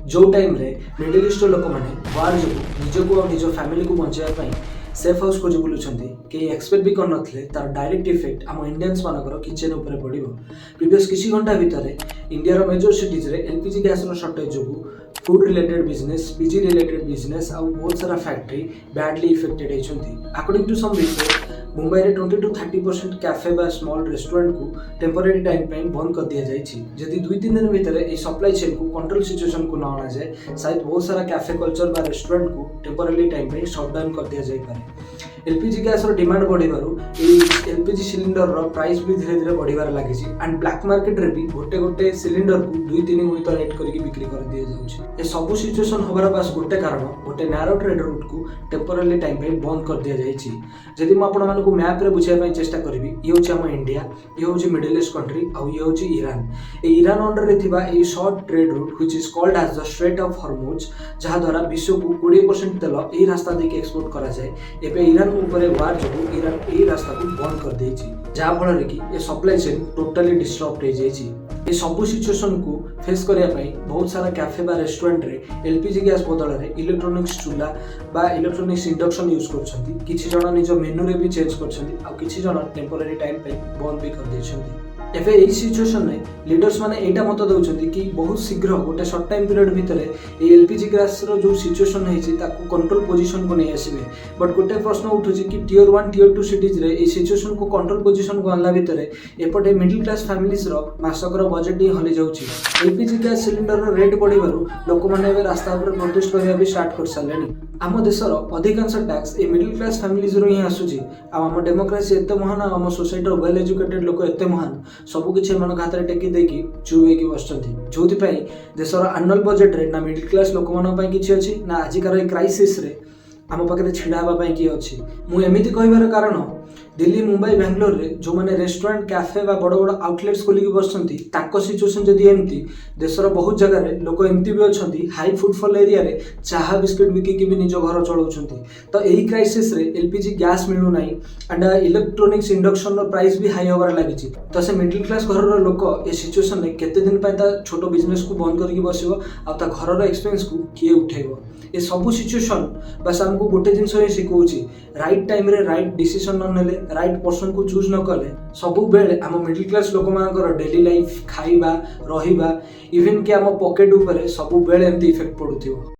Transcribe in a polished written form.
जो टाइम रे middle east लोक मैंने वार जो निजक और निज फैमिली को बचाई सेफ हाउस खोज बुलूंट कई एक्सपेक्ट भी करनते तार डायरेक्ट इफेक्ट आम इंडियंस मानकर किचेन उपर पड़ो। प्रिवियस किसी घंटा भितर इंडिया मेजर सिटीज रे एलपीजी गैस शॉर्टेज जो food related business PG related business आउ बहुत सारा फैक्ट्री बैडली इफेक्टेड होती। According to some research Mumbai रे 20 to 30% कैफे बा स्मॉल रेस्टोरेंट को टेम्पररी टाइम पे बंद कर दिया जाइए। जदि 2-3 दिन भितर ये सप्लाई चेन को कंट्रोल सिचुएशन को न अणा जाए शायद बहुत सारा कैफे कल्चर बा रेस्टोरेंट को टेम्पररी टाइम पे शटडाउन कर दिया जाए पारे। एलपीजी गैस डिमांड बढ़िबारु एलपीजी सिलिंडर रो प्राइस भी धीरे धीरे बढ़िबार लागिछि एंड ब्लैक मार्केट रे भी गोटे गोटे सिलिंडर को 2-3 गुणित रेट करके बिक्री कर दिया जाउछि। ए सब सिचुएशन होबार पास गोटे कारण गोटे नैरो ट्रेड रूट को टेम्पररी टाइम पे बंद कर दिया जाइछि। जदि म आपण मानको मैप रे बुझाय पई चेष्टा करबी ये होछि हम इंडिया ये होछि मिडिल ईस्ट कंट्री और ये होछि ईरान। ए ईरान अंडर रे थिबा a short trade route which is called as the strait of Hormuz जहा द्वारा विश्व को 20% तेल ए रास्ता देके एक्सपोर्ट करा जाए। एबे ईरान ऊपर वार जो ईरान ए रास्ता को बंद कर देछि जहा फल कि ए सप्लाई चेन टोटली डिस्टर्ब हो जाइछि। ये सब सिचुएशन को फेस करने बहुत सारा कैफे बा रेस्टोरेंट रे एलपीजी गैस बदल में इलेक्ट्रोनिक्स चूल्हा बा इलेक्ट्रोनिक्स इंडक्शन यूज कर किसी जन निज मेनू रे भी चेंज कर किसी जन टेम्पररी टाइम पे बंद भी कर देछंती। एबे एई सिचुएशन में लीडर्स माने एटा मत दउछंती कि बहुत शीघ्र गोटे शॉर्ट टाइम पीरियड भितर ए एलपीजी गैस रो जो सिचुएशन हेछि ताकू कंट्रोल पोजीशन को नै आसीबे। बट गोटे प्रश्न उठुछि कि टियर 1 टियर 2 सिटीज रे ए सिचुएशन को कंट्रोल पोजीशन को आनला भितर एपटे मिडिल क्लास फैमिलीज रो मासक रो बजेट ही हली जाउछि। एलपीजी गैस सिलिंडर रो रेट बढ़िबारु लोक माने एबे रास्ता ऊपर प्रोटेस्ट करिया भी स्टार्ट कर सालेनी। आम देशर अधिकांश टैक्स ए मिडिल क्लास फैमिलीज रो ही आसुछि। आम डेमोक्रेसी एते महान आम सोसाइटी रो वेल एजुकेटेड लोक एते महान सबु किछि मन हाथ टेकी देकी चुप होगी बसचंती जोथि पई देशर एनुअल बजेट रे ना मिडिल क्लास लोक मन पई किछि अछि ना आजिकार ए क्राइसिस रे आम पाखे छिड़ा हवा पई कि अछि। मु एमिति कहबार कारण दिल्ली मुंबई बेंगलोर रे जो माने रेस्टोरेंट कैफे बा बड़ बड़ आउटलेट्स खोलिक बसचंती ताको सिचुएशन जदि एमती देशर बहुत जगह रे लोक एमती भी अछंती हाई फुटफॉल एरिया रे चाहा बिस्किट बिकी के भी निज घर चलाउछंती। तो एही क्राइसिस रे एलपीजी गैस मिलु नाही एंड इलेक्ट्रोनिक्स इंडक्शन रो प्राइस भी हाई होबार लागिछि। तो से मिडिल क्लास घर रो लोक ए सिचुएशन रे केते दिन पय ता छोटो बिजनेस को बंद करके बसिबो आ ता घर रो एक्सपेंस को किए उठेबो। ए सब सिचुएशन बस हमको गोटे जिंस ही शिखौछि राइट टाइम रे राइट डिसीजन न नेले राइट पर्सन को चूज न कले सबु बेले आम मिडिल क्लास लोक मानकर डेली लाइफ खाइबा रहिबा इवन कि आम पॉकेट ऊपर सबु बेले एमती इफेक्ट पडुथिबो।